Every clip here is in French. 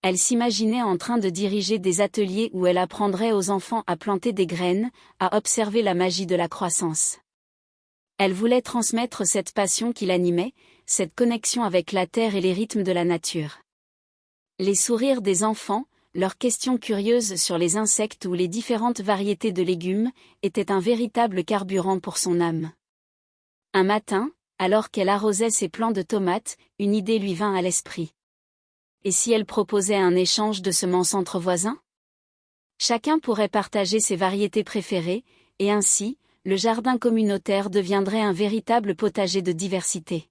Elle s'imaginait en train de diriger des ateliers où elle apprendrait aux enfants à planter des graines, à observer la magie de la croissance. Elle voulait transmettre cette passion qui l'animait, cette connexion avec la terre et les rythmes de la nature. Les sourires des enfants, leurs questions curieuses sur les insectes ou les différentes variétés de légumes, étaient un véritable carburant pour son âme. Un matin, alors qu'elle arrosait ses plants de tomates, une idée lui vint à l'esprit. Et si elle proposait un échange de semences entre voisins ? Chacun pourrait partager ses variétés préférées, et ainsi, le jardin communautaire deviendrait un véritable potager de diversité.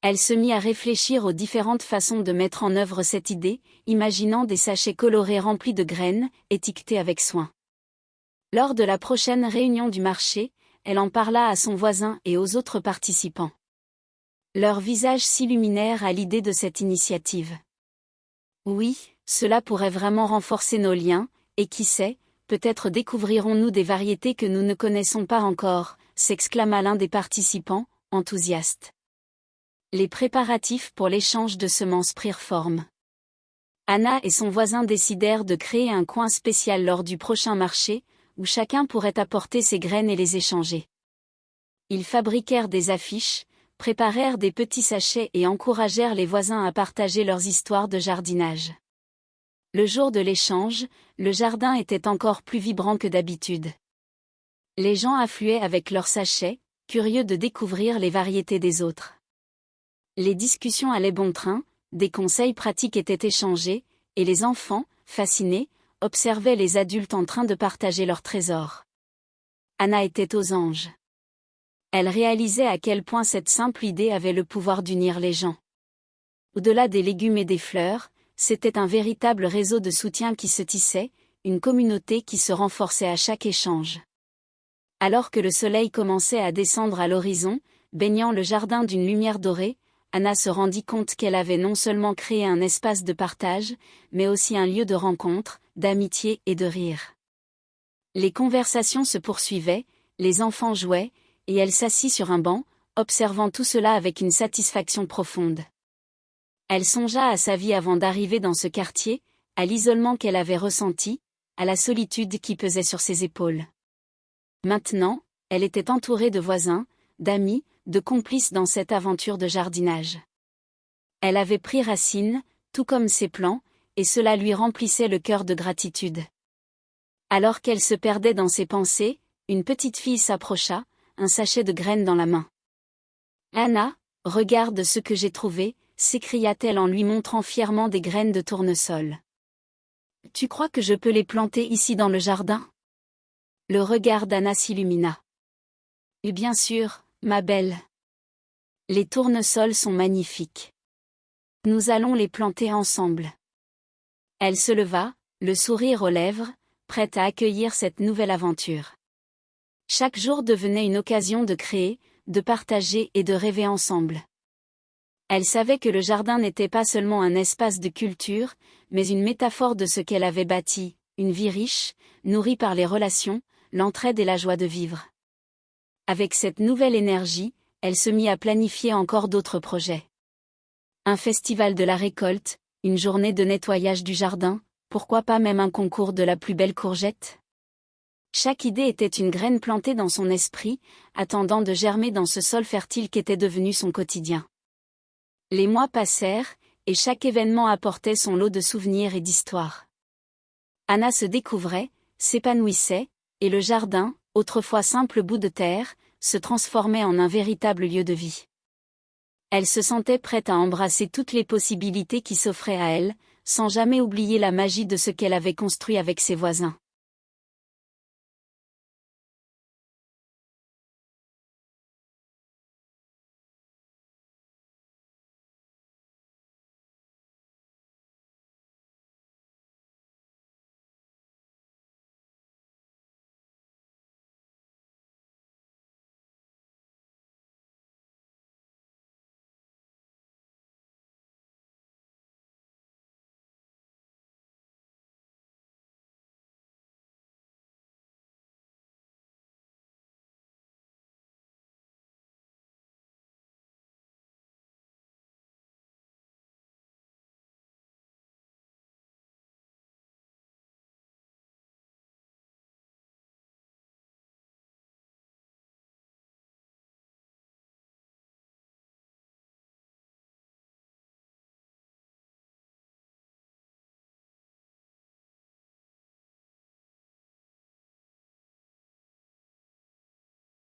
Elle se mit à réfléchir aux différentes façons de mettre en œuvre cette idée, imaginant des sachets colorés remplis de graines, étiquetés avec soin. Lors de la prochaine réunion du marché, elle en parla à son voisin et aux autres participants. Leurs visages s'illuminèrent à l'idée de cette initiative. Oui, cela pourrait vraiment renforcer nos liens, et qui sait, peut-être découvrirons-nous des variétés que nous ne connaissons pas encore, s'exclama l'un des participants, enthousiaste. Les préparatifs pour l'échange de semences prirent forme. Anna et son voisin décidèrent de créer un coin spécial lors du prochain marché, où chacun pourrait apporter ses graines et les échanger. Ils fabriquèrent des affiches, préparèrent des petits sachets et encouragèrent les voisins à partager leurs histoires de jardinage. Le jour de l'échange, le jardin était encore plus vibrant que d'habitude. Les gens affluaient avec leurs sachets, curieux de découvrir les variétés des autres. Les discussions allaient bon train, des conseils pratiques étaient échangés, et les enfants, fascinés, observaient les adultes en train de partager leurs trésors. Anna était aux anges. Elle réalisait à quel point cette simple idée avait le pouvoir d'unir les gens. Au-delà des légumes et des fleurs, c'était un véritable réseau de soutien qui se tissait, une communauté qui se renforçait à chaque échange. Alors que le soleil commençait à descendre à l'horizon, baignant le jardin d'une lumière dorée, Anna se rendit compte qu'elle avait non seulement créé un espace de partage, mais aussi un lieu de rencontre, d'amitié et de rire. Les conversations se poursuivaient, les enfants jouaient, et elle s'assit sur un banc, observant tout cela avec une satisfaction profonde. Elle songea à sa vie avant d'arriver dans ce quartier, à l'isolement qu'elle avait ressenti, à la solitude qui pesait sur ses épaules. Maintenant, elle était entourée de voisins, d'amis, de complices dans cette aventure de jardinage. Elle avait pris racine, tout comme ses plans, et cela lui remplissait le cœur de gratitude. Alors qu'elle se perdait dans ses pensées, une petite fille s'approcha, un sachet de graines dans la main. « Anna, regarde ce que j'ai trouvé », s'écria-t-elle en lui montrant fièrement des graines de tournesol. « Tu crois que je peux les planter ici dans le jardin ?» Le regard d'Anna s'illumina. « Bien sûr, ma belle. Les tournesols sont magnifiques. Nous allons les planter ensemble. » Elle se leva, le sourire aux lèvres, prête à accueillir cette nouvelle aventure. Chaque jour devenait une occasion de créer, de partager et de rêver ensemble. Elle savait que le jardin n'était pas seulement un espace de culture, mais une métaphore de ce qu'elle avait bâti, une vie riche, nourrie par les relations, l'entraide et la joie de vivre. Avec cette nouvelle énergie, elle se mit à planifier encore d'autres projets. Un festival de la récolte, une journée de nettoyage du jardin, pourquoi pas même un concours de la plus belle courgette ? Chaque idée était une graine plantée dans son esprit, attendant de germer dans ce sol fertile qu'était devenu son quotidien. Les mois passèrent, et chaque événement apportait son lot de souvenirs et d'histoires. Anna se découvrait, s'épanouissait, et le jardin, autrefois simple bout de terre, se transformait en un véritable lieu de vie. Elle se sentait prête à embrasser toutes les possibilités qui s'offraient à elle, sans jamais oublier la magie de ce qu'elle avait construit avec ses voisins.